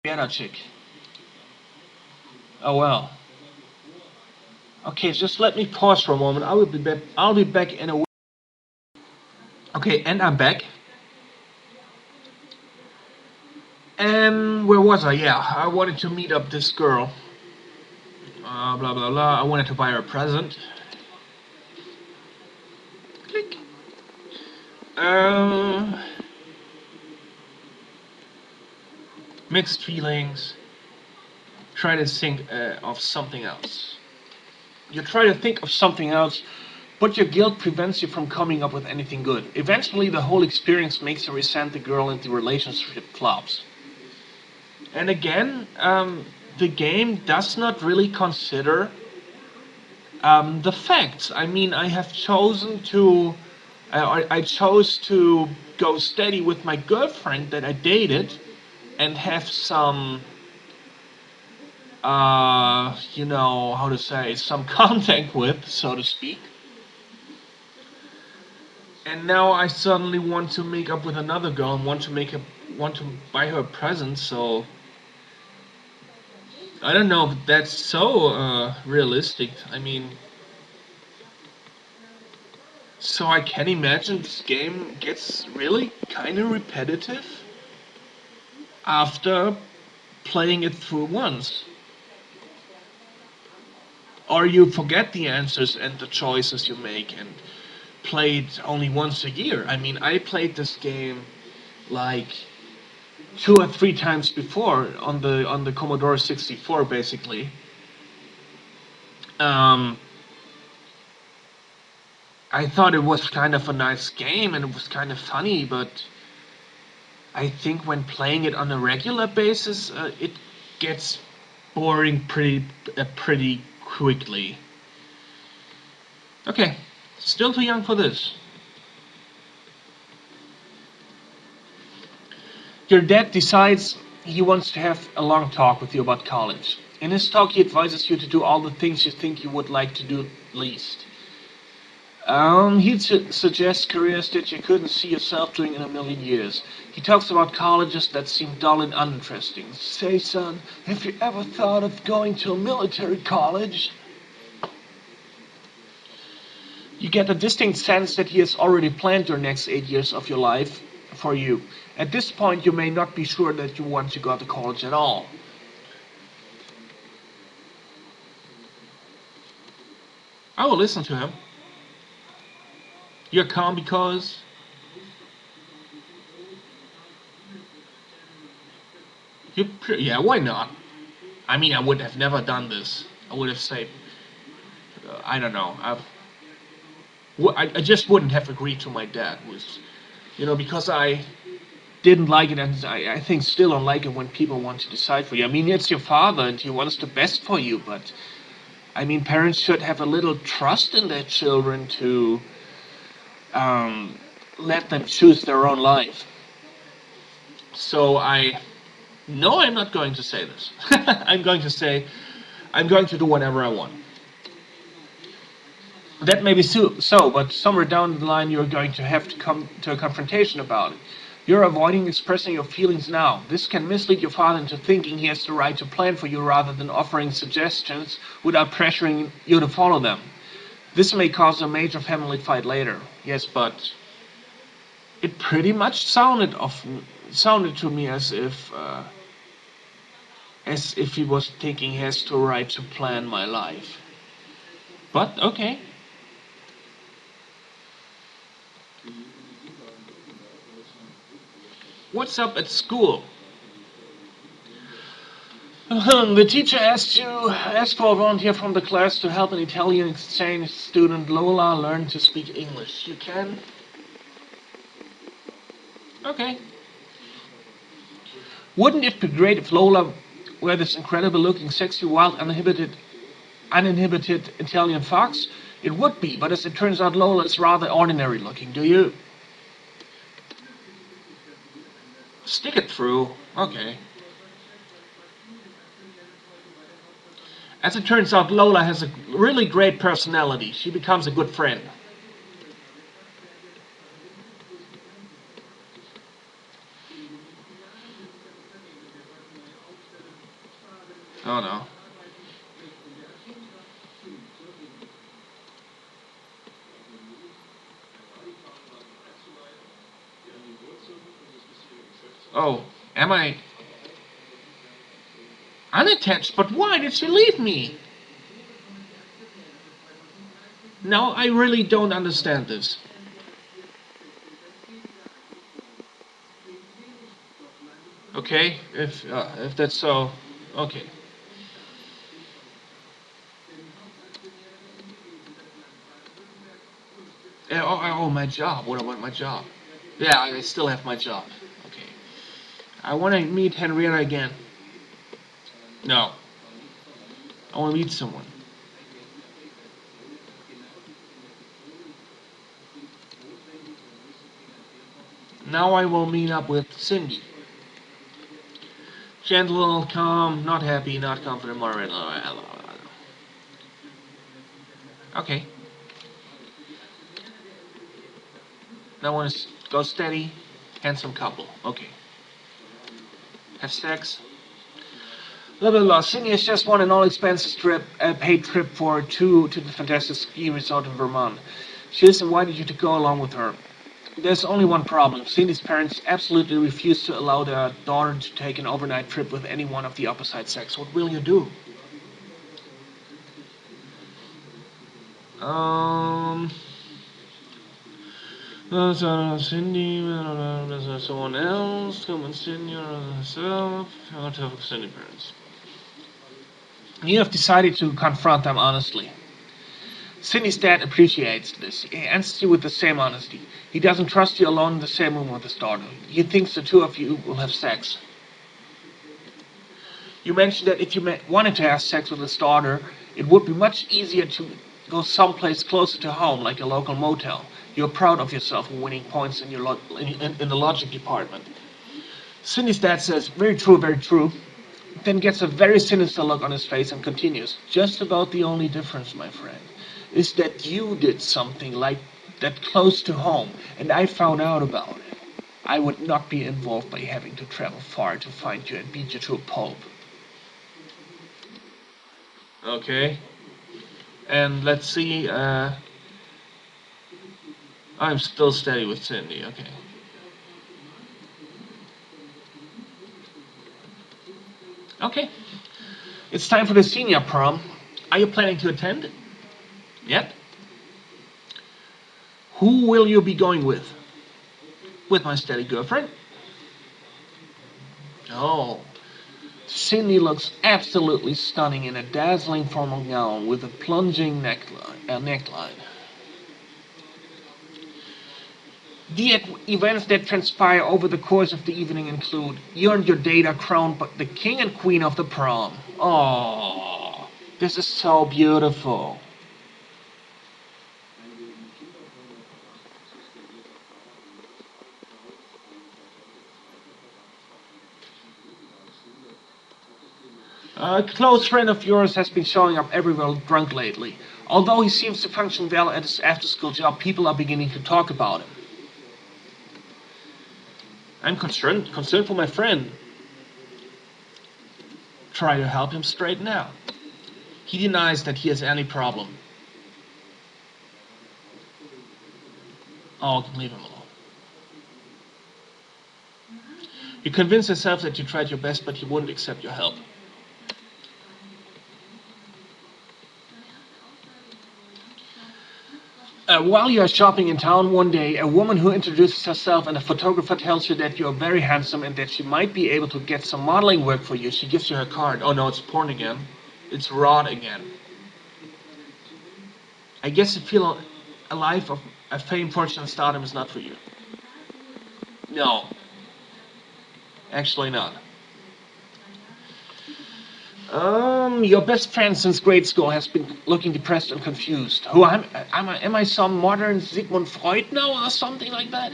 Piano chick. Oh well. Okay, just let me pause for a moment. I will be back. I'll be back in a. Okay, and I'm back. And where was I? Yeah, I wanted to meet up this girl. Blah blah blah. I wanted to buy her a present. Click. Uh, Mixed feelings. Try to think of something else. You try to think of something else, but your guilt prevents you from coming up with anything good. Eventually, the whole experience makes you resent the girl and the relationship flops. And again, the game does not really consider the facts. I mean, I have chosen to, I chose to go steady with my girlfriend that I dated, and have some, how to say, some contact with, so to speak. And now I suddenly want to make up with another girl and want to buy her a present. So I don't know if that's so realistic. I mean, so I can imagine this game gets really kind of repetitive after playing it through once. Or you forget the answers and the choices you make and play it only once a year. I mean, I played this game like 2 or 3 times before on the Commodore 64, basically. Um, I thought it was kind of a nice game and it was kind of funny, but I think when playing it on a regular basis, it gets boring pretty quickly. Okay, still too young for this. Your dad decides he wants to have a long talk with you about college. In his talk, he advises you to do all the things you think you would like to do least. He'd suggest careers that you couldn't see yourself doing in a million years. He talks about colleges that seem dull and uninteresting. Say, son, have you ever thought of going to a military college? You get a distinct sense that he has already planned your next 8 years of your life for you. At this point, you may not be sure that you want to go to college at all. I will listen to him. You're calm because yeah, why not? I mean, I would have never done this. I would have said, I don't know. I just wouldn't have agreed to my dad was, because I didn't like it, and I think still don't like it when people want to decide for you. I mean, it's your father and he wants the best for you, but I mean, parents should have a little trust in their children to um, let them choose their own life. So no, I'm not going to say this. I'm going to say I'm going to do whatever I want. That may be so, but somewhere down the line you're going to have to come to a confrontation about it. You're avoiding expressing your feelings now. This can mislead your father into thinking he has the right to plan for you rather than offering suggestions without pressuring you to follow them. This may cause a major family fight later. Yes, but it pretty much sounded to me as if he was thinking he has the right to plan my life. But okay. What's up at school? The teacher asked for a volunteer from the class to help an Italian exchange student Lola learn to speak English. You can? Okay. Wouldn't it be great if Lola were this incredible looking, sexy, wild, uninhibited Italian fox? It would be, but as it turns out, Lola is rather ordinary looking. Do you? Stick it through. Okay. As it turns out, Lola has a really great personality. She becomes a good friend. Oh no. Oh, am I unattached? But why did she leave me? No, I really don't understand this. Okay, if that's so, okay. Oh, my job. What about my job? Yeah, I still have my job. Okay. I want to meet Henrietta again. No, I want to meet someone. Now I will meet up with Cindy. Gentle, calm, not happy, not confident, moderate. Okay. Now I want to go steady, handsome couple. Okay. Have sex. Blah blah blah. Cindy has just won an all-expenses trip, a paid trip for two to the fantastic ski resort in Vermont. She has invited you to go along with her. There's only one problem. Cindy's parents absolutely refuse to allow their daughter to take an overnight trip with anyone of the opposite sex. What will you do? Um, Cindy, someone else, come and Cindy herself. How to Cindy parents. You have decided to confront them honestly. Cindy's dad appreciates this. He answers you with the same honesty. He doesn't trust you alone in the same room with his daughter. He thinks the two of you will have sex. You mentioned that if you wanted to have sex with his daughter, it would be much easier to go someplace closer to home, like a local motel. You're proud of yourself for winning points in, in the logic department. Cindy's dad says, very true, then gets a very sinister look on his face and continues, just about the only difference, my friend, is that you did something like that close to home, and I found out about it. I would not be involved by having to travel far to find you and beat you to a pulp. Okay. And let's see, I'm still steady with Cindy, okay. Okay. It's time for the senior prom. Are you planning to attend? Yet? Who will you be going with? With my steady girlfriend? Oh. Cindy looks absolutely stunning in a dazzling formal gown with a plunging neckline. The events that transpire over the course of the evening include you and your date are crowned the king and queen of the prom. Oh, this is so beautiful. A close friend of yours has been showing up everywhere drunk lately. Although he seems to function well at his after-school job, people are beginning to talk about him. I'm concerned for my friend. Try to help him straighten out. He denies that he has any problem. Oh, leave him alone. You convince yourself that you tried your best, but he wouldn't accept your help. While you are shopping in town one day, a woman who introduces herself and a photographer tells you that you are very handsome and that she might be able to get some modeling work for you. She gives you her card. Oh no, it's porn again. It's Rod again. I guess you feel a life of a fame, fortune, and stardom is not for you. No, actually not. Your best friend since grade school has been looking depressed and confused. Am I some modern Sigmund Freud now or something like that?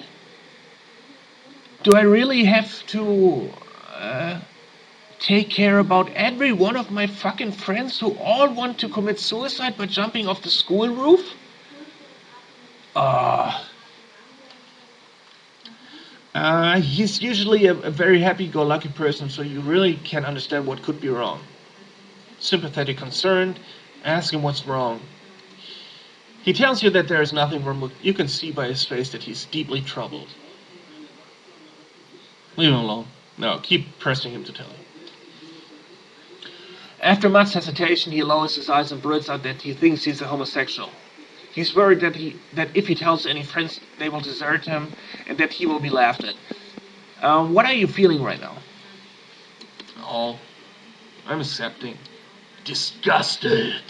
Do I really have to take care about every one of my fucking friends who all want to commit suicide by jumping off the school roof? Uh, he's usually a very happy-go-lucky person, so you really can't understand what could be wrong. sympathetic, concerned. Ask him what's wrong. He tells you that there is nothing wrong, but you can see by his face that he's deeply troubled. Leave him alone. No, keep pressing him to tell you. After much hesitation, he lowers his eyes and blurts out that he thinks he's a homosexual. He's worried that if he tells any friends, they will desert him and that he will be laughed at. What are you feeling right now? Oh, I'm accepting. Disgusted.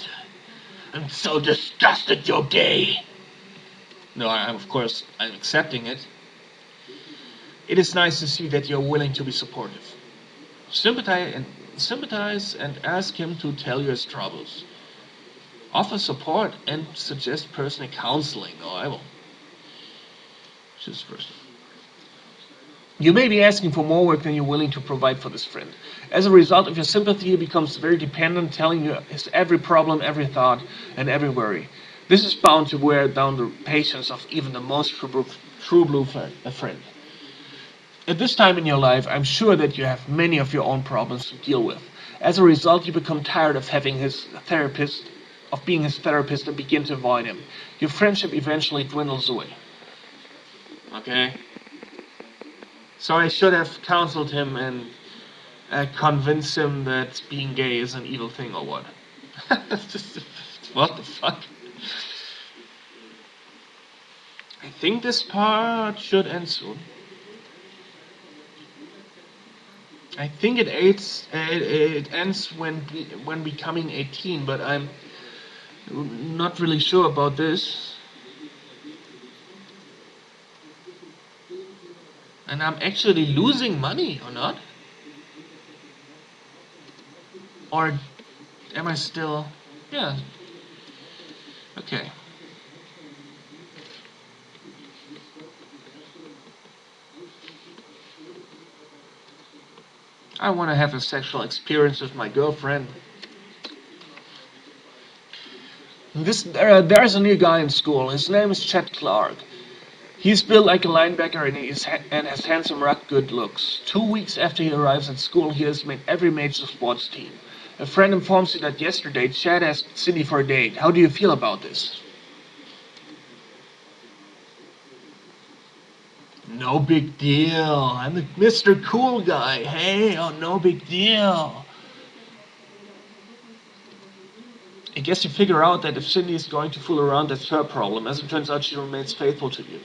I'm so disgusted you're gay. No, I'm accepting it. It is nice to see that you're willing to be supportive. Sympathize and ask him to tell you his troubles. Offer support and suggest personal counseling. Oh, I will. Choose first. You may be asking for more work than you're willing to provide for this friend. As a result of your sympathy, he becomes very dependent, telling you his every problem, every thought, and every worry. This is bound to wear down the patience of even the most true blue friend. At this time in your life, I'm sure that you have many of your own problems to deal with. As a result, you become tired of being his therapist, and begin to avoid him. Your friendship eventually dwindles away. Okay? So I should have counseled him and convinced him that being gay is an evil thing, or what? What the fuck? I think this part should end soon. I think it ends when becoming 18, but I'm not really sure about this. And I'm actually losing money, or not? Or am I still... Yeah. Okay. I want to have a sexual experience with my girlfriend. There's a new guy in school. His name is Chet Clark. He's built like a linebacker and has handsome, rock good looks. 2 weeks after he arrives at school, he has made every major sports team. A friend informs you that yesterday Chad asked Cindy for a date. How do you feel about this? No big deal. I'm the Mr. Cool Guy. Hey, oh, no big deal. I guess you figure out that if Cindy is going to fool around, that's her problem. As it turns out, she remains faithful to you.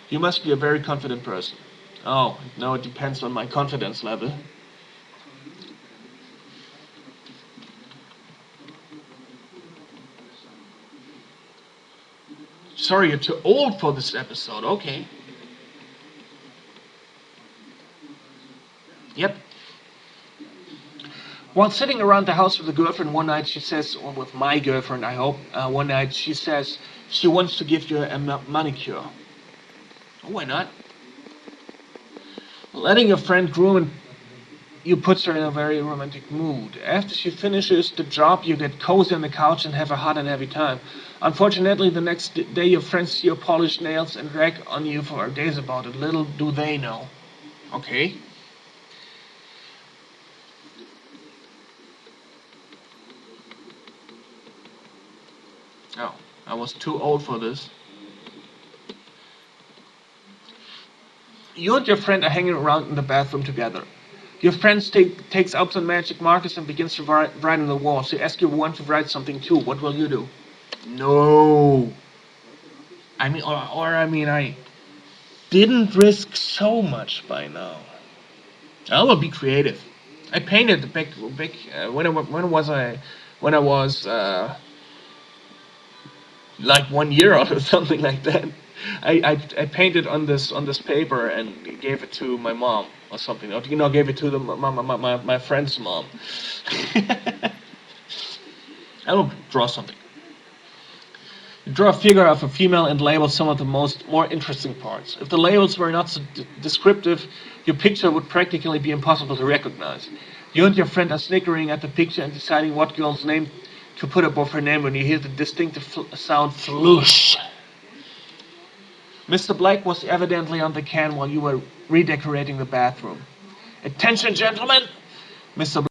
You must be a very confident person. Oh, no, it depends on my confidence level. Sorry, you're too old for this episode. Okay. Yep. While sitting around the house with a girlfriend one night, she says, or with my girlfriend, I hope, one night she says she wants to give you a manicure. Oh, why not? Letting your friend groom you puts her in a very romantic mood. After she finishes the job, you get cozy on the couch and have a hot and heavy time. Unfortunately, the next day your friends see your polished nails and drag on you for days about it. Little do they know. Okay. Oh, I was too old for this. You and your friend are hanging around in the bathroom together. Your friend takes out some magic markers and begins to write on the wall. She asks you want to write something too. What will you do? No. I didn't risk so much by now. I will be creative. I painted back when I was like 1 year old or something like that. I painted on this paper and gave it to my mom or something. Or, gave it to my friend's mom. I will draw something. You draw a figure of a female and label some of the more interesting parts. If the labels were not so descriptive, your picture would practically be impossible to recognize. You and your friend are snickering at the picture and deciding what girl's name to put above her name when you hear the distinctive sound floosh. Mr. Black was evidently on the can while you were redecorating the bathroom. Attention, gentlemen! Mr.